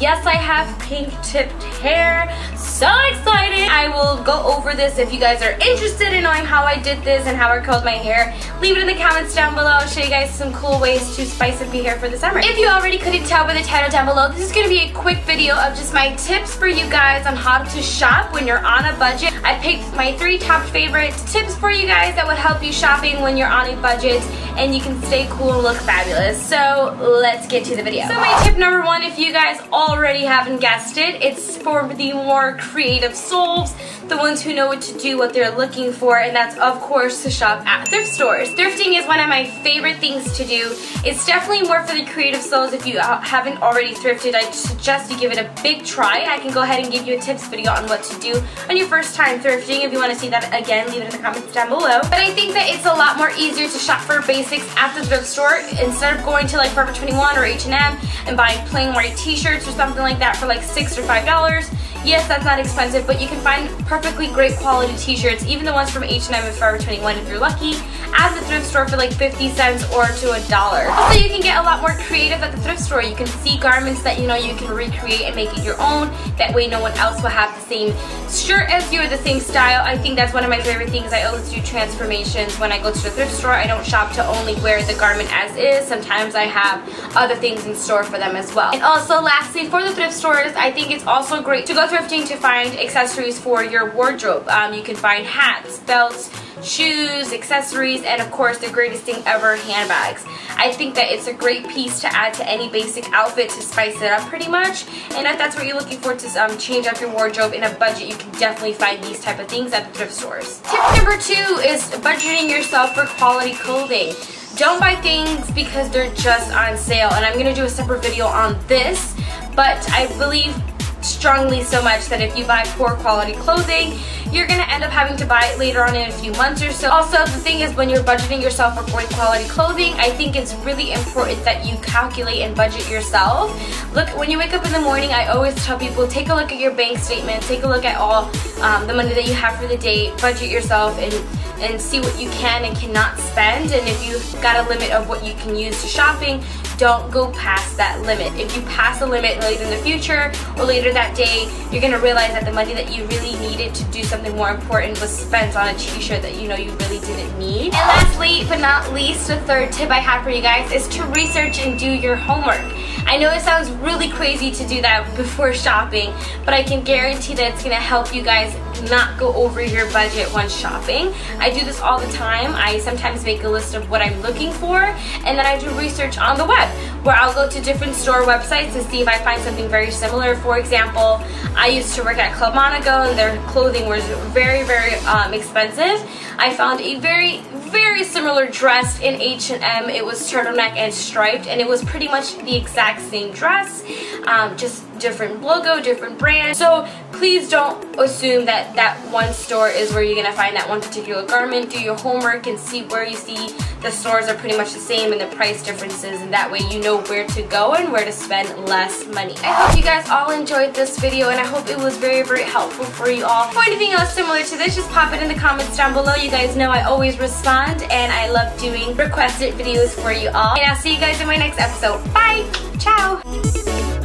yes, I have pink tipped hair. So excited! I will go over this if you guys are interested in knowing how I did this and how I curled my hair. Leave it in the comments down below. I'll show you guys some cool ways to spice up your hair for the summer. If you already couldn't tell by the title down below, this is going to be a quick video of just my tips for you guys on how to shop when you're on a budget. I picked my 3 top favorite tips for you guys that would help you shopping when you're on a budget and you can stay cool and look fabulous. So let's get to the video. So my tip number 1, if you guys already haven't guessed it, it's for the more creative souls, the ones who know what to do, what they're looking for, and that's of course to shop at thrift stores. Thrifting is one of my favorite things to do. It's definitely more for the creative souls. If you haven't already thrifted, I suggest you give it a big try. I can go ahead and give you a tips video on what to do on your first time thrifting. If you want to see that again, leave it in the comments down below. But I think that it's a lot more easier to shop for basics at the thrift store instead of going to like Forever 21 or H&M and buying plain white t-shirts or something like that for like $6 or $5. Yes, that's not expensive, but you can find perfectly great quality t-shirts, even the ones from H&M and Forever 21 if you're lucky, at the thrift store for like 50 cents or to $1. Also, you can get a lot more creative at the thrift store. You can see garments that you know you can recreate and make it your own. That way no one else will have the same shirt as you or the same style. I think that's one of my favorite things. I always do transformations when I go to the thrift store. I don't shop to only wear the garment as is. Sometimes I have other things in store for them as well. And also, lastly, for the thrift stores, I think it's also great to go thrifting to find accessories for your wardrobe. You can find hats, belts, shoes, accessories, and of course the greatest thing ever, handbags. I think that it's a great piece to add to any basic outfit to spice it up pretty much, and if that's what you're looking for to change up your wardrobe in a budget, you can definitely find these type of things at the thrift stores. Tip number 2 is budgeting yourself for quality clothing. Don't buy things because they're just on sale, and I'm going to do a separate video on this, but I believe strongly so much that if you buy poor quality clothing, you're gonna end up having to buy it later on in a few months or so. Also, the thing is, when you're budgeting yourself for great quality clothing, I think it's really important that you calculate and budget yourself. Look, when you wake up in the morning, I always tell people, take a look at your bank statement, take a look at all the money that you have for the day, budget yourself and see what you can and cannot spend. And if you've got a limit of what you can use to shopping, don't go past that limit. If you pass a limit later in the future or later that day, you're going to realize that the money that you really needed to do something more important was spent on a t-shirt that you know you really didn't need. And lastly, but not least, the third tip I have for you guys is to research and do your homework. I know it sounds really crazy to do that before shopping, but I can guarantee that it's going to help you guys not go over your budget when shopping. I do this all the time. I sometimes make a list of what I'm looking for, and then I do research on the web, where I'll go to different store websites to see if I find something very similar. For example, I used to work at Club Monaco, and their clothing was very, very expensive. I found a very similar dress in H&M. It was turtleneck and striped, and it was pretty much the exact same dress, just different logo, different brand. So please don't assume that that one store is where you're gonna find that one particular garment. Do your homework and see where you see the stores are pretty much the same and the price differences, and that way you know where to go and where to spend less money. I hope you guys all enjoyed this video, and I hope it was very, very helpful for you all. For anything else similar to this, just pop it in the comments down below. You guys know I always respond, and I love doing requested videos for you all. And I'll see you guys in my next episode. Bye! Ciao!